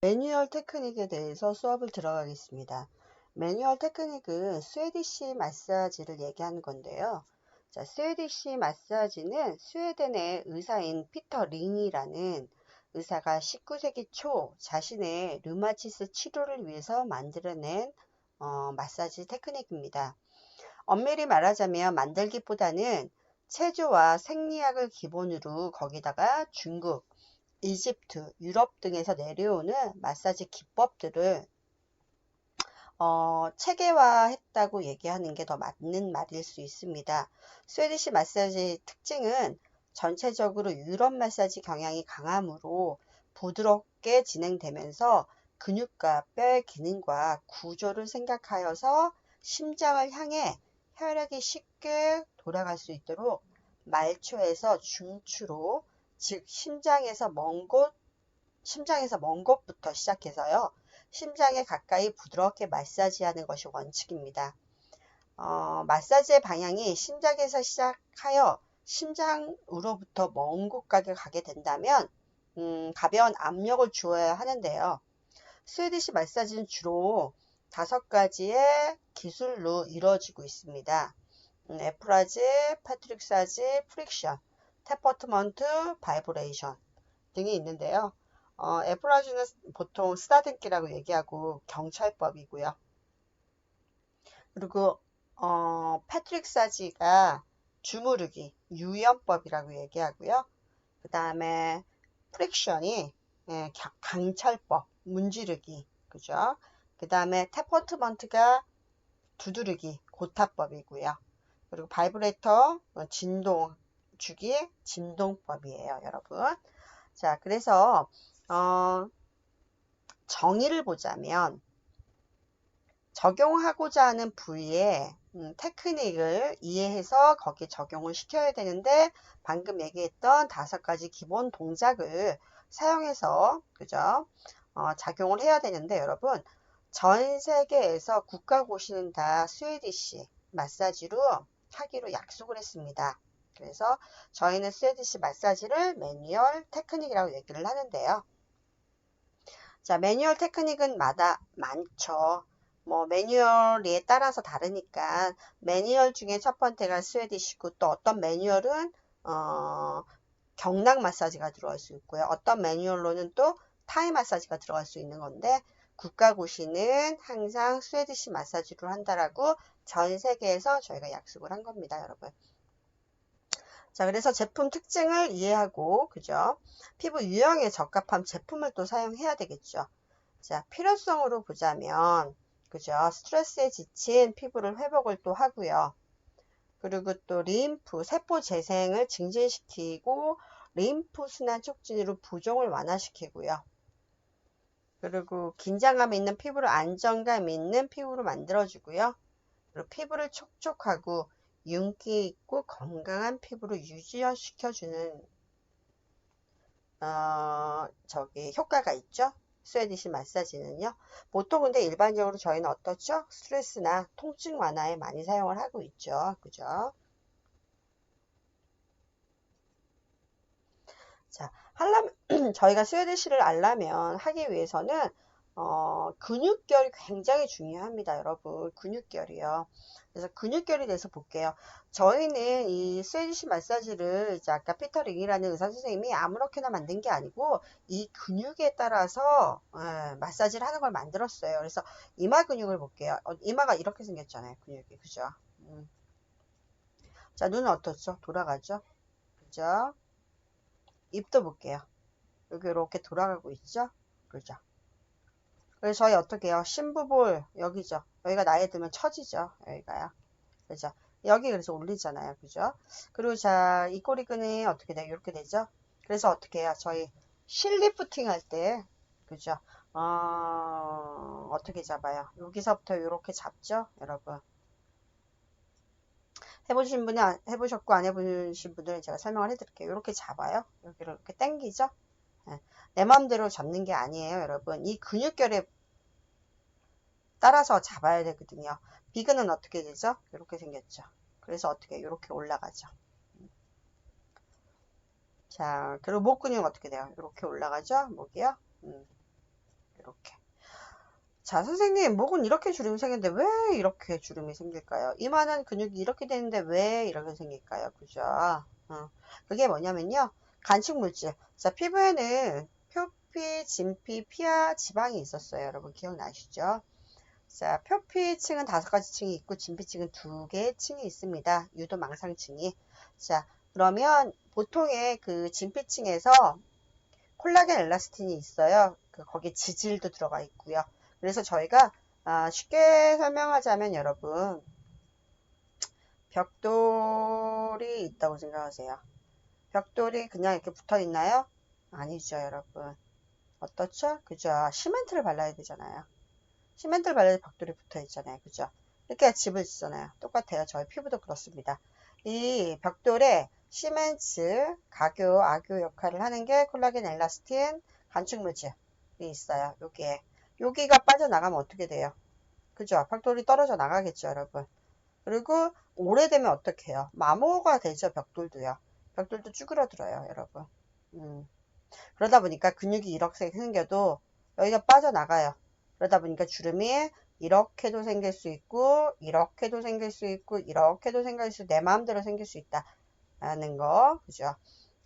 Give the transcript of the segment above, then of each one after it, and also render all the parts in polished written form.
매뉴얼 테크닉에 대해서 수업을 들어가겠습니다. 매뉴얼 테크닉은 스웨디시 마사지를 얘기하는 건데요. 자, 스웨디시 마사지는 스웨덴의 의사인 피터 링이라는 의사가 19세기 초 자신의 류마티스 치료를 위해서 만들어낸 마사지 테크닉입니다. 엄밀히 말하자면 만들기보다는 체조와 생리학을 기본으로 거기다가 중국, 이집트, 유럽 등에서 내려오는 마사지 기법들을 체계화했다고 얘기하는 게 더 맞는 말일 수 있습니다. 스웨디시 마사지 특징은 전체적으로 유럽 마사지 경향이 강하므로 부드럽게 진행되면서 근육과 뼈의 기능과 구조를 생각하여서 심장을 향해 혈액이 쉽게 돌아갈 수 있도록 말초에서 중추로, 즉 심장에서 먼 곳부터 시작해서요. 심장에 가까이 부드럽게 마사지하는 것이 원칙입니다. 마사지의 방향이 심장에서 시작하여 심장으로부터 먼 곳까지 가게 된다면 가벼운 압력을 주어야 하는데요. 스웨디시 마사지는 주로 5가지의 기술로 이루어지고 있습니다. 에프라지, 패트릭사지, 프릭션, 테퍼트먼트, 바이브레이션 등이 있는데요. 에프라지는 보통 쓰다듬기라고 얘기하고 경찰법이고요. 그리고 패트릭사지가 주무르기, 유연법이라고 얘기하고요. 그 다음에 프릭션이 강철법, 문지르기, 그죠? 그 다음에 테퍼트먼트가 두드르기, 고타법이고요. 그리고 바이브레이터, 진동 주기, 진동법이에요, 여러분. 자, 그래서 정의를 보자면 적용하고자 하는 부위에 테크닉을 이해해서 거기에 적용을 시켜야 되는데 방금 얘기했던 5가지 기본 동작을 사용해서 그죠? 작용을 해야 되는데 여러분 전 세계에서 국가고시는 다 스웨디시 마사지로 하기로 약속을 했습니다. 그래서 저희는 스웨디시 마사지를 매뉴얼 테크닉이라고 얘기를 하는데요. 자, 매뉴얼 테크닉은 많죠. 뭐 매뉴얼에 따라서 다르니까 매뉴얼 중에 첫 번째가 스웨디시고 또 어떤 매뉴얼은 경락 마사지가 들어갈 수 있고요. 어떤 매뉴얼로는 또 타이 마사지가 들어갈 수 있는 건데 국가고시는 항상 스웨디시 마사지로 한다라고 전 세계에서 저희가 약속을 한 겁니다, 여러분. 자, 그래서 제품 특징을 이해하고, 그죠? 피부 유형에 적합한 제품을 또 사용해야 되겠죠. 자, 필요성으로 보자면, 그죠? 스트레스에 지친 피부를 회복을 또 하고요. 그리고 또 림프, 세포 재생을 증진시키고, 림프 순환 촉진으로 부종을 완화시키고요. 그리고 긴장감 있는 피부를 안정감 있는 피부로 만들어주고요. 그리고 피부를 촉촉하고 윤기 있고 건강한 피부로 유지시켜주는 효과가 있죠. 스웨디시 마사지는요. 보통 근데 일반적으로 저희는 어떻죠? 스트레스나 통증 완화에 많이 사용을 하고 있죠. 그죠? 자, 저희가 스웨디시를 알려면 하기 위해서는 근육결이 굉장히 중요합니다, 여러분. 근육결이요. 그래서 근육결에 대해서 볼게요. 저희는 이 스웨디시 마사지를 이제 아까 피터 링이라는 의사 선생님이 아무렇게나 만든 게 아니고 이 근육에 따라서 마사지를 하는 걸 만들었어요. 그래서 이마 근육을 볼게요. 이마가 이렇게 생겼잖아요, 근육이. 그죠? 자, 눈은 어떻죠? 돌아가죠? 그죠? 입도 볼게요. 여기 이렇게 돌아가고 있죠? 그죠? 그래서 저희 어떻게 해요? 심부볼 여기죠. 여기가 나이 들면 처지죠. 여기가요. 그죠? 여기 그래서 올리잖아요. 그죠? 그리고 자, 이 꼬리끈이 어떻게 돼요? 이렇게 되죠? 그래서 어떻게 해요? 저희 실리프팅 할 때, 그죠? 어떻게 잡아요? 여기서부터 이렇게 잡죠? 여러분. 해보신 분이 해보셨고 안 해보신 분들은 제가 설명을 해드릴게요. 이렇게 잡아요. 여기를 이렇게 당기죠? 네. 내 마음대로 잡는 게 아니에요, 여러분. 이 근육결에 따라서 잡아야 되거든요. 비근은 어떻게 되죠? 이렇게 생겼죠. 그래서 어떻게 이렇게 올라가죠. 자, 그리고 목 근육 어떻게 돼요? 이렇게 올라가죠? 목이요. 이렇게. 자, 선생님, 목은 이렇게 주름이 생겼는데 왜 이렇게 주름이 생길까요? 이만한 근육이 이렇게 되는데 왜 이렇게 생길까요? 그죠? 그게 뭐냐면요. 간축물질. 자, 피부에는 표피, 진피, 피하, 지방이 있었어요. 여러분 기억나시죠? 자, 표피층은 5가지 층이 있고 진피층은 2개의 층이 있습니다. 유도 망상층이. 자, 그러면 보통의 그 진피층에서 콜라겐 엘라스틴이 있어요. 거기에 지질도 들어가 있고요. 그래서 저희가 쉽게 설명하자면 여러분 벽돌이 있다고 생각하세요. 벽돌이 그냥 이렇게 붙어 있나요? 아니죠, 여러분. 어떻죠? 그죠? 시멘트를 발라야 되잖아요. 시멘트를 발라야 벽돌이 붙어 있잖아요. 그죠? 이렇게 집을 짓잖아요. 똑같아요. 저희 피부도 그렇습니다. 이 벽돌에 시멘트, 가교, 악교 역할을 하는 게 콜라겐 엘라스틴, 간축물질이 있어요. 여기가 빠져나가면 어떻게 돼요? 그죠? 벽돌이 떨어져 나가겠죠, 여러분. 그리고 오래되면 어떻게 해요? 마모가 되죠, 벽돌도요. 벽돌도 쭈그러들어요, 여러분. 그러다 보니까 근육이 이렇게 생겨도 여기가 빠져나가요. 그러다 보니까 주름이 이렇게도 생길 수 있고, 이렇게도 생길 수 있고, 이렇게도 생길 수, 내 마음대로 생길 수 있다는 거, 그죠?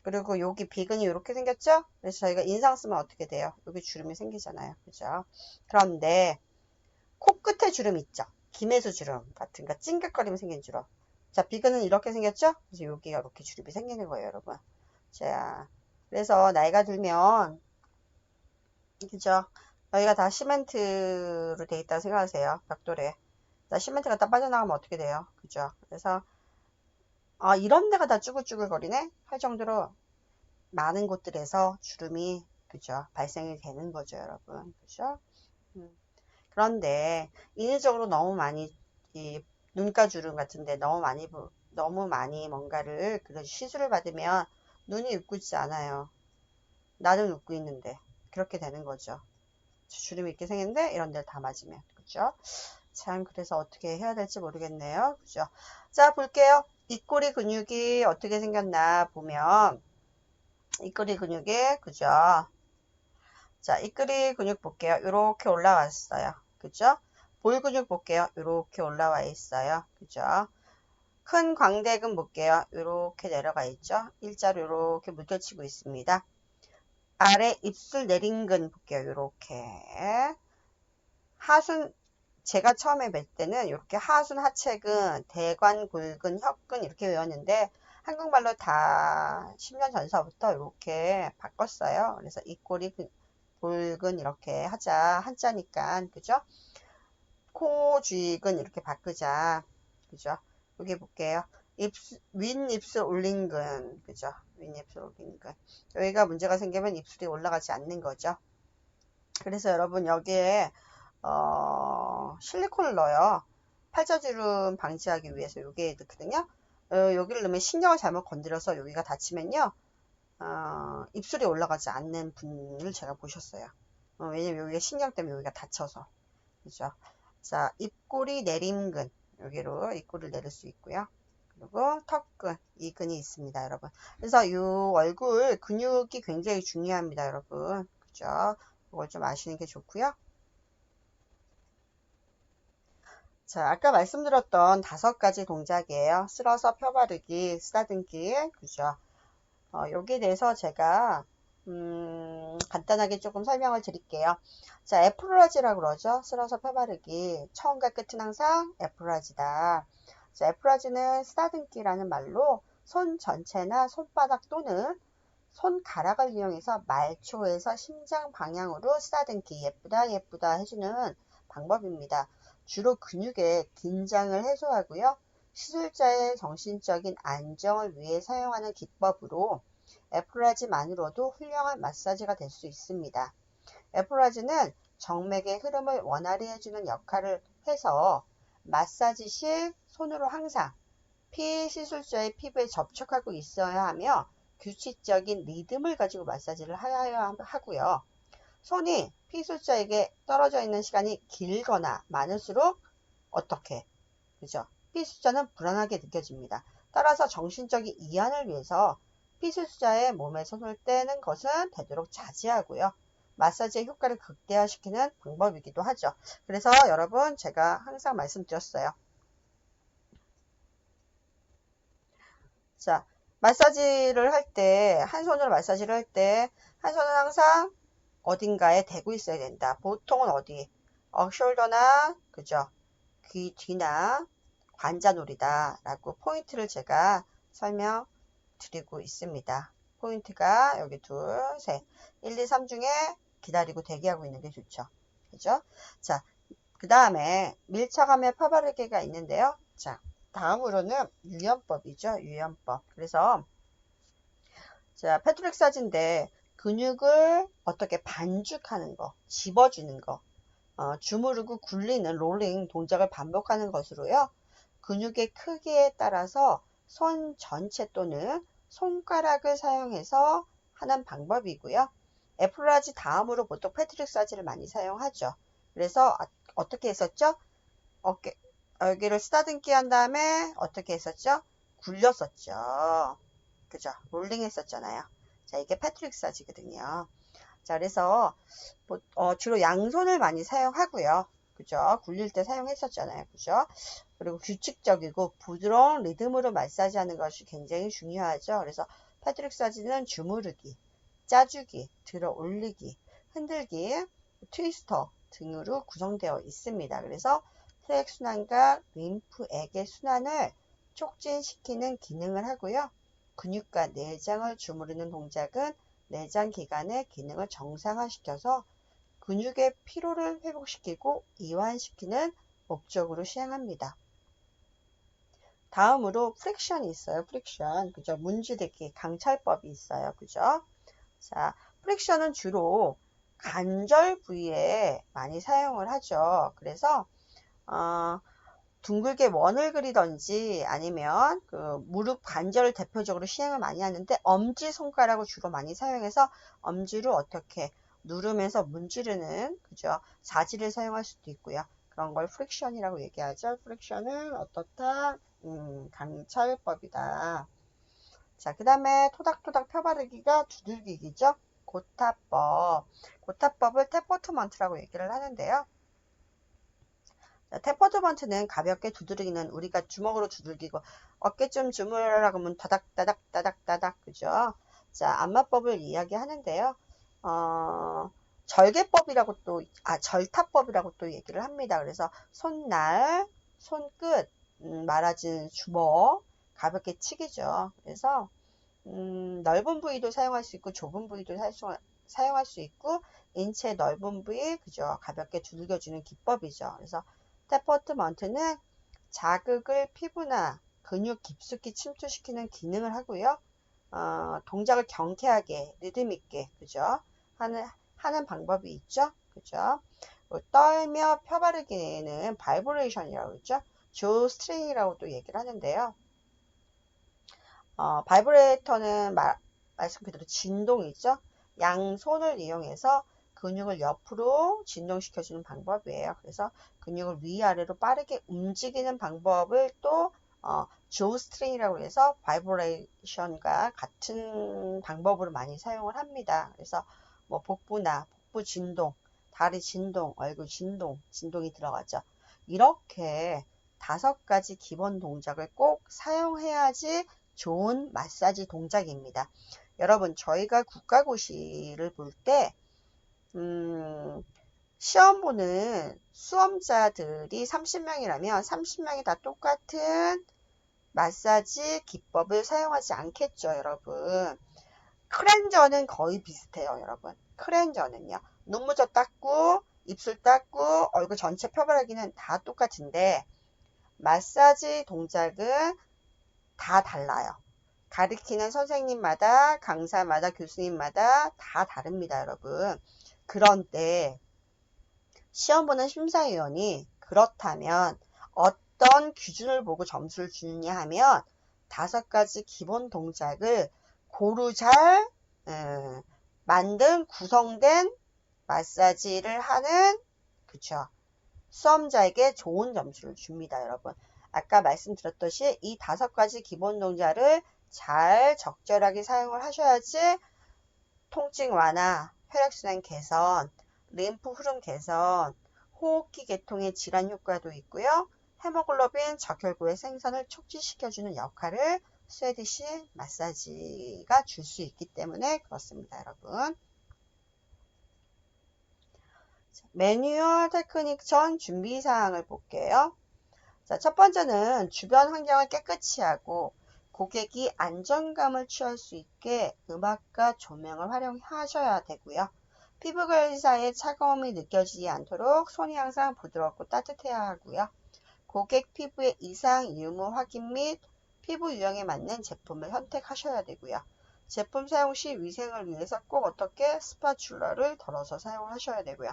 그리고 여기 비근이 이렇게 생겼죠? 그래서 저희가 인상 쓰면 어떻게 돼요? 여기 주름이 생기잖아요. 그죠? 그런데 코끝에 주름 있죠? 김혜수 주름 같은 거 찡긋거리면 생긴 주름. 자, 비근은 이렇게 생겼죠? 그래서 여기가 이렇게 주름이 생기는 거예요, 여러분. 자, 그래서 나이가 들면, 그죠? 여기가 다 시멘트로 돼 있다고 생각하세요. 벽돌에. 자, 시멘트가 다 빠져나가면 어떻게 돼요? 그죠? 그래서, 이런 데가 다 쭈글쭈글거리네? 할 정도로 많은 곳들에서 주름이, 그죠? 발생이 되는 거죠, 여러분. 그죠? 그런데 인위적으로 너무 많이 이 눈가 주름 같은데 너무 많이 뭔가를 그런 시술을 받으면 눈이 웃고있지 않아요. 나는 웃고 있는데 그렇게 되는 거죠. 주름이 이렇게 생겼는데 이런 데를 다 맞으면 그죠? 참 그래서 어떻게 해야 될지 모르겠네요. 그죠? 자 볼게요. 입꼬리 근육이 어떻게 생겼나 보면 입꼬리 근육이 그죠? 자 입꼬리 근육 볼게요. 이렇게 올라왔어요. 그죠? 볼 근육 볼게요. 이렇게 올라와 있어요. 그죠? 큰 광대근 볼게요. 이렇게 내려가 있죠. 일자로 이렇게 물결치고 있습니다. 아래 입술 내린근 볼게요. 이렇게 하순 제가 처음에 뵐 때는 이렇게 하순 하체근 대관 골근 혀근 이렇게 외웠는데 한국말로 다 10년 전서부터 이렇게 바꿨어요. 그래서 입꼬리 골근 이렇게 하자 한자니까 그죠? 코 주익은 이렇게 바꾸자. 그죠? 여기 볼게요. 윗입술 올린근. 그죠? 윗입술 올린근. 여기가 문제가 생기면 입술이 올라가지 않는 거죠. 그래서 여러분 여기에 실리콘을 넣어요. 팔자주름 방지하기 위해서 여기에 넣거든요. 여기를 넣으면 신경을 잘못 건드려서 여기가 다치면요. 입술이 올라가지 않는 분을 제가 보셨어요. 왜냐면 여기가 신경 때문에 여기가 다쳐서. 그죠? 자, 입꼬리 내림근. 여기로 입꼬리를 내릴 수 있고요. 그리고 턱근, 이 근이 있습니다, 여러분. 그래서 이 얼굴 근육이 굉장히 중요합니다, 여러분. 그죠? 이걸 좀 아시는 게 좋고요. 자, 아까 말씀드렸던 5가지 동작이에요. 쓸어서 펴바르기, 쓰다듬기, 그죠? 여기에 대해서 제가 간단하게 조금 설명을 드릴게요. 자, 애플라지라고 그러죠. 쓸어서 펴바르기. 처음과 끝은 항상 애플라지다. 자, 애플라지는 쓰다듬기라는 말로 손 전체나 손바닥 또는 손가락을 이용해서 말초에서 심장 방향으로 쓰다듬기. 예쁘다, 예쁘다 해주는 방법입니다. 주로 근육의 긴장을 해소하고요. 시술자의 정신적인 안정을 위해 사용하는 기법으로 애플라지만으로도 훌륭한 마사지가 될 수 있습니다. 애플라지는 정맥의 흐름을 원활히 해주는 역할을 해서 마사지 시 손으로 항상 피시술자의 피부에 접촉하고 있어야 하며 규칙적인 리듬을 가지고 마사지를 하여야 하고요. 손이 피술자에게 떨어져 있는 시간이 길거나 많을수록 어떻게? 그죠? 피술자는 불안하게 느껴집니다. 따라서 정신적인 이완을 위해서 피술자의 몸에 손을 떼는 것은 되도록 자제하고요. 마사지의 효과를 극대화시키는 방법이기도 하죠. 그래서 여러분 제가 항상 말씀드렸어요. 자, 마사지를 할 때, 한 손으로 마사지를 할 때, 한 손은 항상 어딘가에 대고 있어야 된다. 보통은 어디? 숄더나, 그죠? 귀 뒤나 관자놀이다. 라고 포인트를 제가 설명드리고 있습니다. 포인트가 여기 둘, 셋. 1, 2, 3 중에 기다리고 대기하고 있는 게 좋죠. 그죠? 자, 그 다음에 밀착하며 펴바르기가 있는데요. 자, 다음으로는 유연법이죠. 유연법. 그래서 자, 패트릭사지인데 근육을 어떻게 반죽하는 거, 집어주는 거, 주무르고 굴리는 롤링 동작을 반복하는 것으로요. 근육의 크기에 따라서 손 전체 또는 손가락을 사용해서 하는 방법이고요. 애플라지 다음으로 보통 패트릭사지를 많이 사용하죠. 그래서 어떻게 했었죠? 어깨, 여기를 쓰다듬기 한 다음에 어떻게 했었죠? 굴렸었죠. 그죠? 롤링 했었잖아요. 자, 이게 패트릭사지거든요. 자, 그래서 주로 양손을 많이 사용하고요. 그죠? 굴릴 때 사용했었잖아요. 그죠? 그리고 규칙적이고 부드러운 리듬으로 마사지하는 것이 굉장히 중요하죠. 그래서 패트릭사지는 주무르기, 짜주기, 들어 올리기, 흔들기, 트위스터 등으로 구성되어 있습니다. 그래서 혈액순환과 림프액의 순환을 촉진시키는 기능을 하고요. 근육과 내장을 주무르는 동작은 내장 기관의 기능을 정상화시켜서 근육의 피로를 회복시키고 이완시키는 목적으로 시행합니다. 다음으로 프릭션이 있어요. 프릭션. 그죠? 문지르기, 강철법이 있어요. 그죠? 자, 프릭션은 주로 관절 부위에 많이 사용을 하죠. 그래서 둥글게 원을 그리던지 아니면 그 무릎 관절을 대표적으로 시행을 많이 하는데 엄지손가락을 주로 많이 사용해서 엄지로 어떻게 누르면서 문지르는 그죠? 자지를 사용할 수도 있고요. 그런 걸 프릭션이라고 얘기하죠. 프릭션은 어떻다? 강철법이다. 자, 그 다음에 토닥토닥 펴바르기가 두들기기죠. 고타법. 고타법을 태포트먼트라고 얘기를 하는데요. 태포트먼트는 가볍게 두드리기는 우리가 주먹으로 두들기고 어깨 좀 주물러라 하면 다닥다닥 다닥다닥 그죠? 자, 안마법을 이야기하는데요. 절개법이라고 절타법이라고 또 얘기를 합니다. 그래서 손날, 손끝, 말아진 주먹 가볍게 치기죠. 그래서 넓은 부위도 사용할 수 있고 좁은 부위도 사용할 수 있고 인체 넓은 부위 그죠? 가볍게 두들겨주는 기법이죠. 그래서 태포트먼트는 자극을 피부나 근육 깊숙이 침투시키는 기능을 하고요. 동작을 경쾌하게 리듬 있게 그죠? 하는 방법이 있죠. 그죠? 떨며 펴바르기는 바이브레이션이라고 그러죠. 조스트링이라고 또 얘기를 하는데요. 바이브레이터는 말씀 그대로 진동이죠. 양손을 이용해서 근육을 옆으로 진동시켜주는 방법이에요. 그래서 근육을 위아래로 빠르게 움직이는 방법을 또 조스트링이라고 해서 바이브레이션과 같은 방법으로 많이 사용을 합니다. 그래서 뭐 복부나 복부 진동, 다리 진동, 얼굴 진동, 진동이 들어가죠. 이렇게 5가지 기본 동작을 꼭 사용해야지 좋은 마사지 동작입니다. 여러분 저희가 국가고시를 볼 때 시험 보는 수험자들이 30명이라면 30명이 다 똑같은 마사지 기법을 사용하지 않겠죠, 여러분. 클렌저는 거의 비슷해요, 여러분. 클렌저는요. 눈무저 닦고, 입술 닦고, 얼굴 전체 펴바르기는 다 똑같은데 마사지 동작은 다 달라요. 가르치는 선생님마다, 강사마다, 교수님마다 다 다릅니다, 여러분. 그런데 시험 보는 심사위원이 그렇다면 어떤 기준을 보고 점수를 주느냐 하면 5가지 기본 동작을 고루 잘 만든 구성된 마사지를 하는 그쵸 수험자에게 좋은 점수를 줍니다, 여러분. 아까 말씀드렸듯이 이 5가지 기본 동작을 잘 적절하게 사용을 하셔야지 통증 완화, 혈액순환 개선, 림프 흐름 개선, 호흡기 계통의 질환 효과도 있고요. 헤모글로빈 적혈구의 생성을 촉진시켜주는 역할을 스웨디시 마사지가 줄 수 있기 때문에 그렇습니다, 여러분. 매뉴얼 테크닉 전 준비사항을 볼게요. 자, 첫 번째는 주변 환경을 깨끗이 하고 고객이 안정감을 취할 수 있게 음악과 조명을 활용하셔야 되고요. 피부관리사의 차가움이 느껴지지 않도록 손이 항상 부드럽고 따뜻해야 하고요. 고객 피부의 이상 유무 확인 및 피부 유형에 맞는 제품을 선택하셔야 되고요. 제품 사용 시 위생을 위해서 꼭 어떻게 스파츌러를 덜어서 사용하셔야 되고요.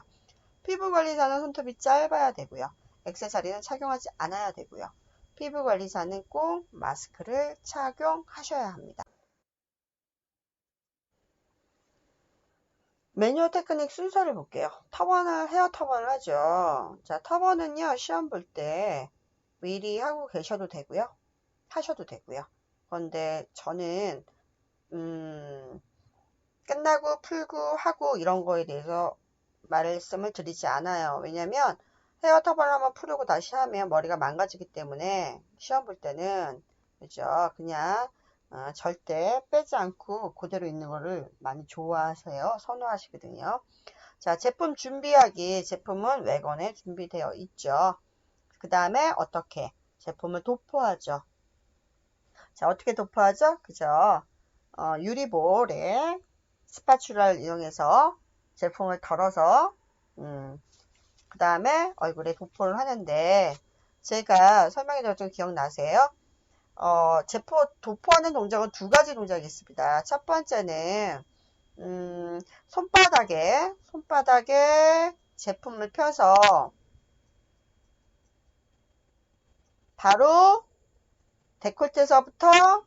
피부관리사는 손톱이 짧아야 되고요. 액세서리는 착용하지 않아야 되고요. 피부관리사는 꼭 마스크를 착용하셔야 합니다. 매뉴얼 테크닉 순서를 볼게요. 헤어 터번을 하죠. 자, 터번은요, 시험 볼 때 미리 하고 계셔도 되고요. 하셔도 되고요. 그런데 저는 끝나고 풀고 하고 이런 거에 대해서 말씀을 드리지 않아요. 왜냐면 헤어 터번을 한번 풀고 다시 하면 머리가 망가지기 때문에 시험 볼 때는 그죠? 그냥 절대 빼지 않고 그대로 있는 거를 많이 좋아하세요. 선호하시거든요. 자, 제품 준비하기. 제품은 외건에 준비되어 있죠. 그 다음에 어떻게 제품을 도포하죠. 자, 어떻게 도포하죠? 그죠? 유리볼에 스파츌라를 이용해서 제품을 덜어서 그 다음에 얼굴에 도포를 하는데 제가 설명해 드렸던 기억나세요? 도포하는 동작은 두 가지 동작이 있습니다. 첫 번째는 손바닥에 제품을 펴서 바로 데콜테서부터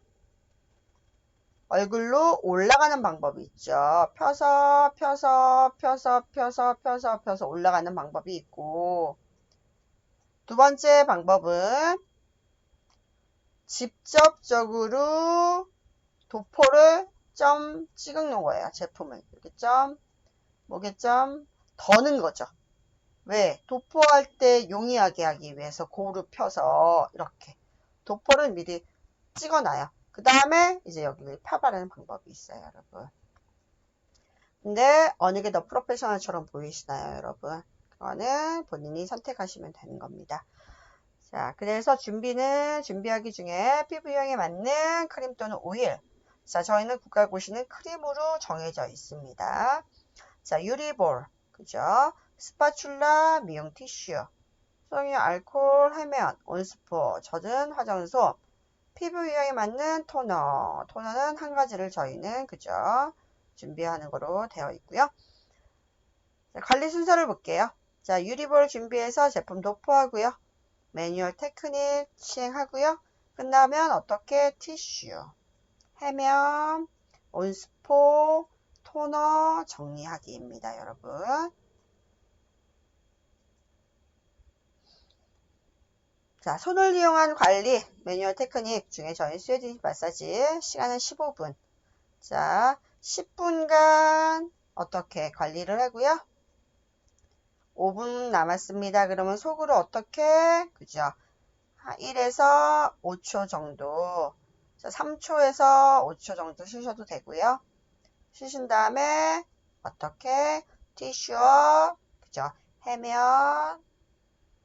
얼굴로 올라가는 방법이 있죠. 펴서 올라가는 방법이 있고, 두 번째 방법은 직접적으로 도포를 점 찍은 거예요. 제품을 이렇게 점, 목에점 더는 거죠. 왜? 도포할 때 용이하게 하기 위해서 고루 펴서 이렇게 도포를 미리 찍어놔요. 그 다음에 이제 여기를 펴바르는 방법이 있어요, 여러분. 근데 어느 게 더 프로페셔널처럼 보이시나요, 여러분? 그거는 본인이 선택하시면 되는 겁니다. 자, 그래서 준비하기 중에 피부 유형에 맞는 크림 또는 오일. 자, 저희는 국가고시는 크림으로 정해져 있습니다. 자, 유리볼, 그죠? 스파츌라, 미용 티슈, 소형의 알코올, 해면, 온스포, 젖은 화장솜, 피부 유형에 맞는 토너는 한 가지를 저희는 그죠? 준비하는 거로 되어 있고요. 자, 관리 순서를 볼게요. 자, 유리볼 준비해서 제품 도포하고요. 매뉴얼 테크닉 시행하고요. 끝나면 어떻게 티슈, 해면, 온스포, 토너 정리하기입니다, 여러분. 자, 손을 이용한 관리, 매뉴얼 테크닉 중에 저희 스웨디시 마사지 시간은 15분. 자, 10분간 어떻게 관리를 하고요. 5분 남았습니다. 그러면 속으로 어떻게, 그죠? 1에서 5초 정도. 자, 3초에서 5초 정도 쉬셔도 되고요. 쉬신 다음에 어떻게 티슈, 그죠? 해면,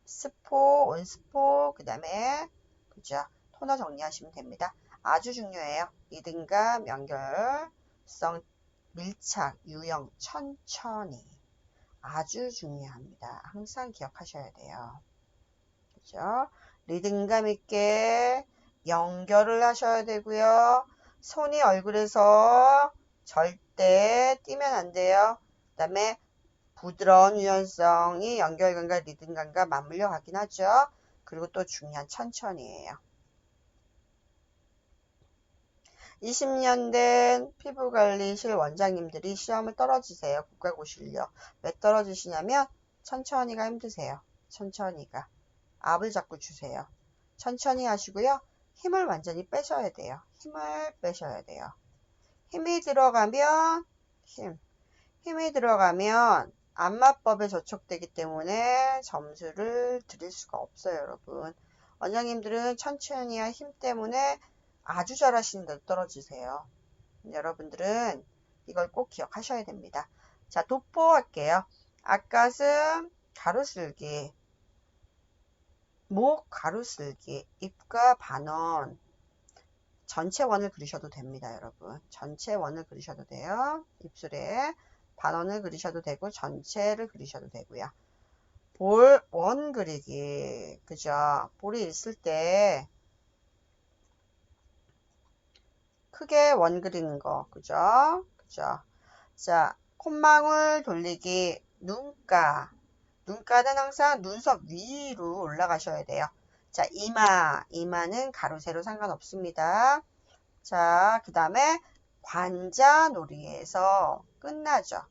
스포, 온스포, 그 다음에 그죠? 토너 정리하시면 됩니다. 아주 중요해요. 리듬감, 연결성, 밀착, 유형, 천천히. 아주 중요합니다. 항상 기억하셔야 돼요. 그죠? 리듬감 있게 연결을 하셔야 되고요. 손이 얼굴에서 절대 띄면 안 돼요. 그 다음에 부드러운 유연성이 연결감과 리듬감과 맞물려 가긴 하죠. 그리고 또 중요한 천천히예요. 20년 된 피부관리실 원장님들이 시험을 떨어지세요. 국가고시를요. 왜 떨어지시냐면 천천히가 힘드세요. 천천히가. 압을 자꾸 주세요. 천천히 하시고요. 힘을 완전히 빼셔야 돼요. 힘을 빼셔야 돼요. 힘이 들어가면 힘이 들어가면 안마법에 저촉되기 때문에 점수를 드릴 수가 없어요, 여러분. 원장님들은 천천히야 힘 때문에 아주 잘하시는데도 떨어지세요. 여러분들은 이걸 꼭 기억하셔야 됩니다. 자, 도포할게요. 앞가슴 가로슬기, 목 가로슬기, 입가 반원, 전체 원을 그리셔도 됩니다, 여러분. 전체 원을 그리셔도 돼요. 입술에 반원을 그리셔도 되고 전체를 그리셔도 되고요. 볼 원 그리기, 그죠? 볼이 있을 때 크게 원 그리는 거, 그죠? 그죠? 자, 콧망울 돌리기, 눈가는 항상 눈썹 위로 올라가셔야 돼요. 자, 이마는 가로 세로 상관없습니다. 자, 그 다음에 관자놀이에서 끝나죠.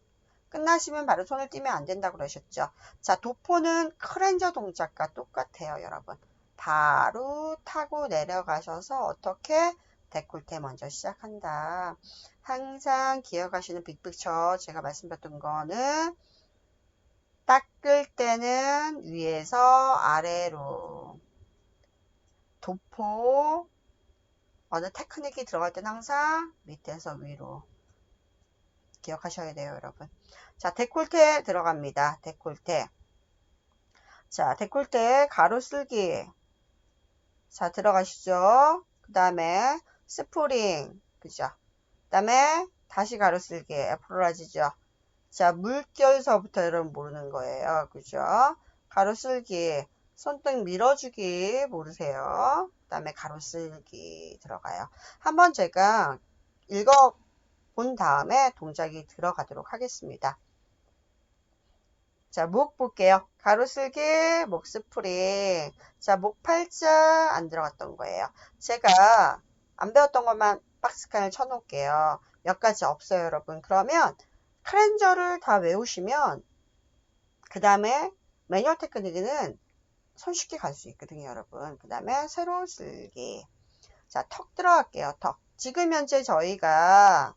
끝나시면 바로 손을 띄면 안 된다고 그러셨죠. 자, 도포는 클렌저 동작과 똑같아요, 여러분. 바로 타고 내려가셔서 어떻게 데콜테 먼저 시작한다. 항상 기억하시는 빅픽처 제가 말씀드렸던 거는 닦을 때는 위에서 아래로, 도포 어느 테크닉이 들어갈 때는 항상 밑에서 위로 기억하셔야 돼요, 여러분. 자, 데콜테 들어갑니다. 데콜테. 자, 데콜테 가로슬기. 자, 들어가시죠. 그 다음에 스프링. 그죠? 그 다음에 다시 가로슬기. 애플라지죠. 자, 물결서부터 여러분 모르는 거예요. 그죠? 가로슬기. 손등 밀어주기 모르세요. 그 다음에 가로슬기 들어가요. 한번 제가 읽어본 다음에 동작이 들어가도록 하겠습니다. 자, 목 볼게요. 가로슬기, 목 스프링. 자, 목 팔자 안 들어갔던 거예요. 제가 안 배웠던 것만 박스칸을 쳐놓을게요. 몇 가지 없어요, 여러분. 그러면 클렌저를 다 외우시면 그 다음에 매뉴얼 테크닉은 손쉽게 갈 수 있거든요, 여러분. 그 다음에 세로 슬기. 자, 턱 들어갈게요, 턱. 지금 현재 저희가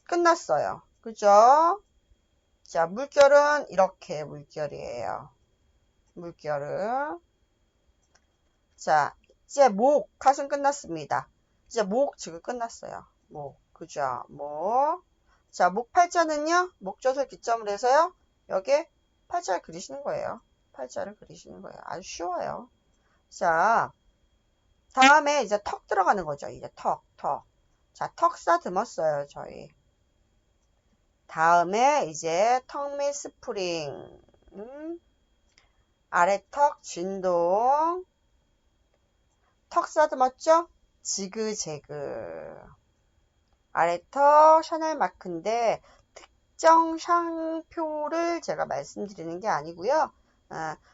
끝났어요. 그죠? 자, 물결은 이렇게 물결이에요. 물결은. 자, 이제 목, 가슴 끝났습니다. 이제 목 지금 끝났어요. 목, 그죠? 목. 자, 목 팔자는요, 목젖을 기점으로 해서요, 여기에 팔자를 그리시는 거예요. 팔자를 그리시는 거예요. 아주 쉬워요. 자, 다음에 이제 턱 들어가는 거죠. 이제 턱. 자, 턱 싸듬었어요, 저희. 다음에 이제 턱 밑 스프링, 아래턱 진동, 턱 싸듬었죠? 지그재그. 아래턱 샤넬 마크인데 특정 샹표를 제가 말씀드리는 게 아니고요.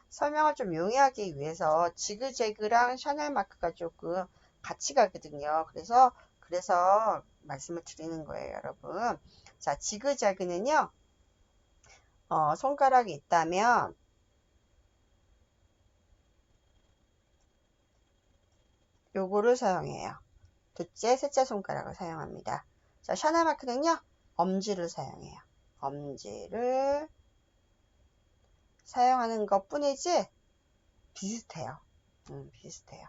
설명을 좀 용이하기 위해서 지그재그랑 샤넬 마크가 조금 같이 가거든요. 그래서 말씀을 드리는 거예요, 여러분. 자, 지그재그는요, 손가락이 있다면 요거를 사용해요. 둘째, 셋째 손가락을 사용합니다. 자, 샤넬 마크는요, 엄지를 사용해요. 엄지를 사용하는 것 뿐이지 비슷해요. 비슷해요.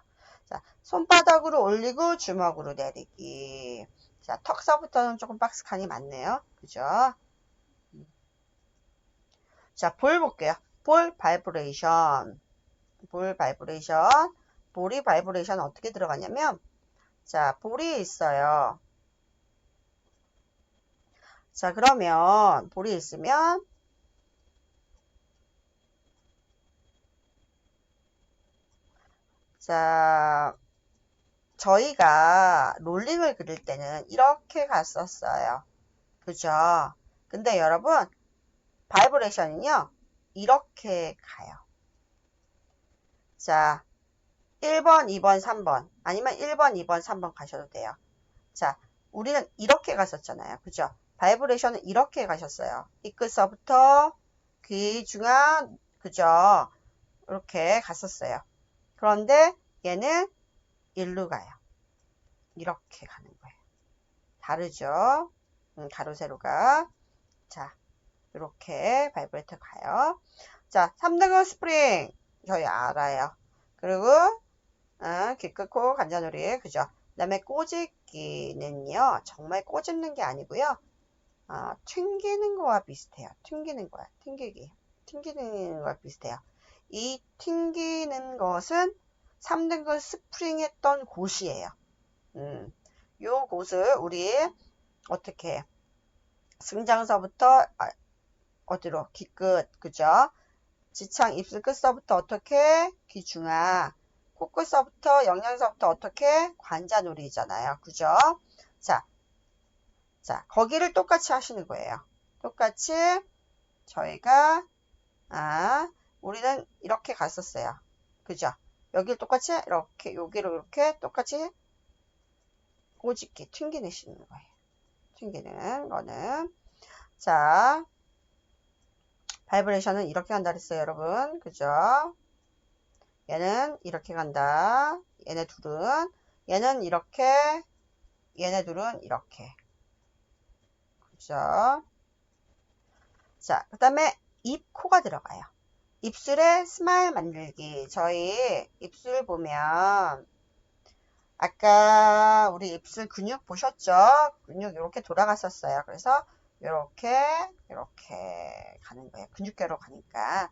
자, 손바닥으로 올리고 주먹으로 내리기. 자, 턱서부터는 조금 박스칸이 많네요. 그죠? 자, 볼 볼게요. 볼 바이브레이션. 볼 바이브레이션. 볼이 바이브레이션 어떻게 들어가냐면, 자, 볼이 있어요. 자, 그러면 볼이 있으면 자, 저희가 롤링을 그릴 때는 이렇게 갔었어요. 그죠? 근데 여러분, 바이브레이션은요, 이렇게 가요. 자, 1번, 2번, 3번, 아니면 1번, 2번, 3번 가셔도 돼요. 자, 우리는 이렇게 갔었잖아요. 그죠? 바이브레이션은 이렇게 가셨어요. 이 끝서부터 귀 중앙, 그죠? 이렇게 갔었어요. 그런데 얘는 일로 가요. 이렇게 가는 거예요. 다르죠. 가로 세로가. 자, 이렇게 바이브레이터 가요. 자, 3등급 스프링 저희 알아요. 그리고 기끌코 관자놀이, 그죠? 그 다음에 꼬집기는요, 정말 꼬집는 게 아니고요, 튕기는 거와 비슷해요. 튕기는 거야. 튕기는 거와 비슷해요. 이 튕기는 것은 3등급 스프링 했던 곳이에요. 요 곳을 우리 어떻게 승장서부터 어디로? 귀끝, 그죠? 지창 입술 끝서부터 어떻게? 귀중앙. 코끝서부터 영양서부터 어떻게? 관자놀이잖아요. 그죠? 자, 거기를 똑같이 하시는 거예요. 똑같이 저희가 우리는 이렇게 갔었어요. 그죠? 여기를 똑같이 이렇게 여기로 이렇게 똑같이 꼬집기 튕기내시는 거예요. 튕기는 거는 자, 바이브레이션은 이렇게 간다 그랬어요, 여러분. 그죠? 얘는 이렇게 간다. 얘네 둘은 얘는 이렇게, 얘네 둘은 이렇게. 그죠? 자, 그 다음에 입, 코가 들어가요. 입술에 스마일 만들기. 저희 입술 보면 아까 우리 입술 근육 보셨죠? 근육 이렇게 돌아갔었어요. 그래서 이렇게 가는 거예요. 근육계로 가니까.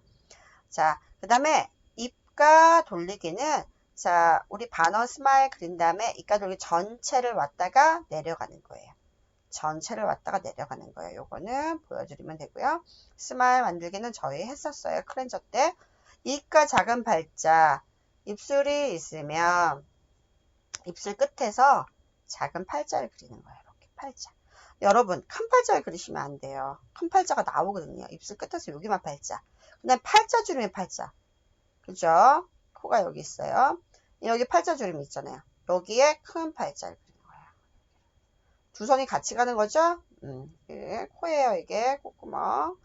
자, 그 다음에 입가 돌리기는 자, 우리 반원 스마일 그린 다음에 입가 돌리기 전체를 왔다가 내려가는 거예요. 전체를 왔다가 내려가는 거예요. 요거는 보여드리면 되고요. 스마일 만들기는 저희 했었어요. 클렌저 때. 입가 작은 팔자. 입술이 있으면 입술 끝에서 작은 팔자를 그리는 거예요. 이렇게 팔자. 여러분, 큰 팔자를 그리시면 안 돼요. 큰 팔자가 나오거든요. 입술 끝에서 여기만 팔자. 그다음 팔자주름의 팔자. 그죠? 코가 여기 있어요. 여기 팔자주름 있잖아요. 여기에 큰 팔자를 그리는 거예요. 두 손이 같이 가는 거죠? 이게 코예요. 이게 콧구멍.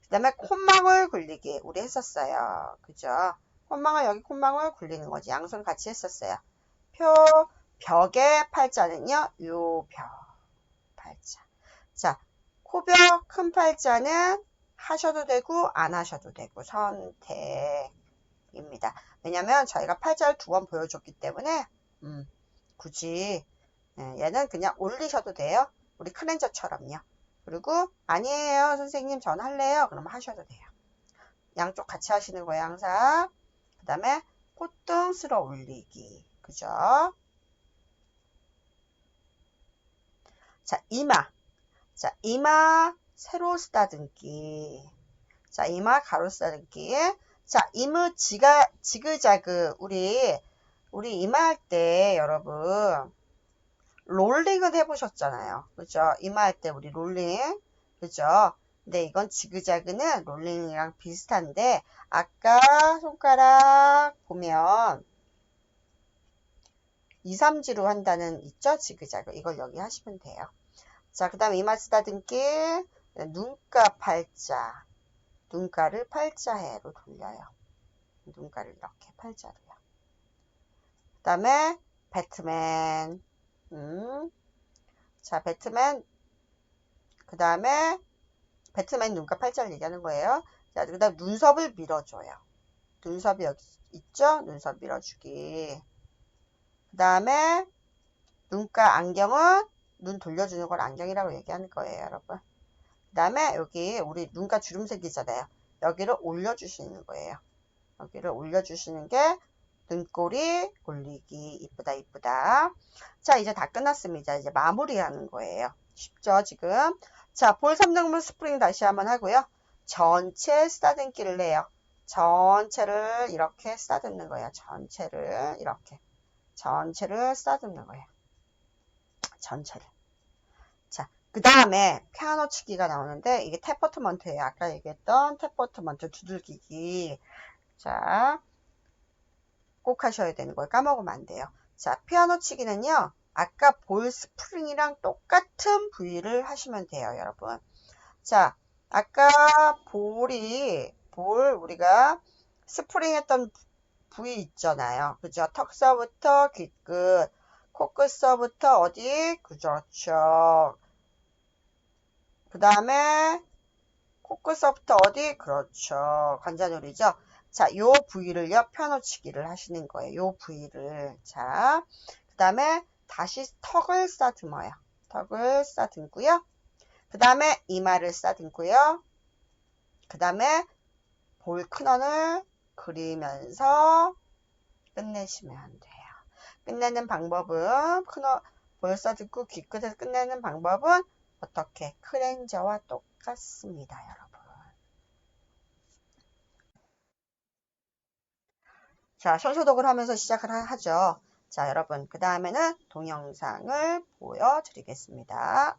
그 다음에 콧망울 굴리기. 우리 했었어요. 그죠? 콧망울, 여기 콧망울 굴리는 거지. 양손 같이 했었어요. 벽의 팔자는요, 요 벽 팔자. 자, 코벽 큰 팔자는 하셔도 되고 안 하셔도 되고 선택입니다. 왜냐면 저희가 팔자를 두 번 보여줬기 때문에 굳이 얘는 그냥 올리셔도 돼요. 우리 클렌저처럼요. 그리고 아니에요 선생님 전 할래요. 그러면 하셔도 돼요. 양쪽 같이 하시는 거예요 항상. 그 다음에 콧등 쓸어 올리기. 그죠? 자, 이마. 자, 이마 세로 쓰다듬기. 자, 이마 가로 쓰다듬기. 자, 이마 지그자그. 우리 이마 할 때 여러분 롤링은 해보셨잖아요. 그죠? 이마 할 때 우리 롤링. 그죠? 근데 이건 지그자그는 롤링이랑 비슷한데 아까 손가락 보면 2, 3지로 한다는 있죠? 지그자그. 이걸 여기 하시면 돼요. 자, 그 다음에 이마 쓰다듬기, 눈가 팔자. 눈가를 팔자해로 돌려요. 눈가를 이렇게 팔자로요. 그 다음에 배트맨. 자, 배트맨. 그 다음에 배트맨 눈가 팔자를 얘기하는 거예요. 자, 그 다음 눈썹을 밀어줘요. 눈썹이 여기 있죠? 눈썹 밀어주기. 그 다음에 눈가 안경은 눈 돌려주는 걸 안경이라고 얘기하는 거예요, 여러분. 그 다음에 여기 우리 눈가 주름색이잖아요. 여기를 올려주시는 거예요. 여기를 올려주시는 게 눈꼬리 올리기. 이쁘다, 이쁘다. 자, 이제 다 끝났습니다. 이제 마무리하는 거예요. 쉽죠, 지금? 자, 볼 3등분 스프링 다시 한번 하고요. 전체 쓰다듬기를 해요. 전체를 이렇게 쓰다듬는 거예요. 전체를 이렇게. 전체를 쓰다듬는 거예요. 전체를. 자, 그 다음에 피아노 치기가 나오는데 이게 탭버트먼트예요. 아까 얘기했던 탭버트먼트 두들기기. 자, 꼭 하셔야 되는 걸 까먹으면 안 돼요. 자, 피아노 치기는요. 아까 볼 스프링이랑 똑같은 부위를 하시면 돼요, 여러분. 자, 아까 볼 우리가 스프링 했던 부위 있잖아요. 그죠? 턱서부터 귀끝, 코끝서부터 어디? 그렇죠. 그 다음에 코끝서부터 어디? 그렇죠. 관자놀이죠. 자, 요 부위를요, 펴놓치기를 하시는 거예요. 요 부위를. 자, 그 다음에 다시 턱을 싸듬어요. 턱을 싸듬고요. 그 다음에 이마를 싸듬고요. 그 다음에 볼 큰원을 그리면서 끝내시면 돼요. 끝내는 방법은 볼 싸듬고 귀 끝에서 끝내는 방법은 어떻게? 클렌저와 똑같습니다, 여러분. 자, 손소독을 하면서 시작을 하죠. 자, 여러분, 그 다음에는 동영상을 보여드리겠습니다.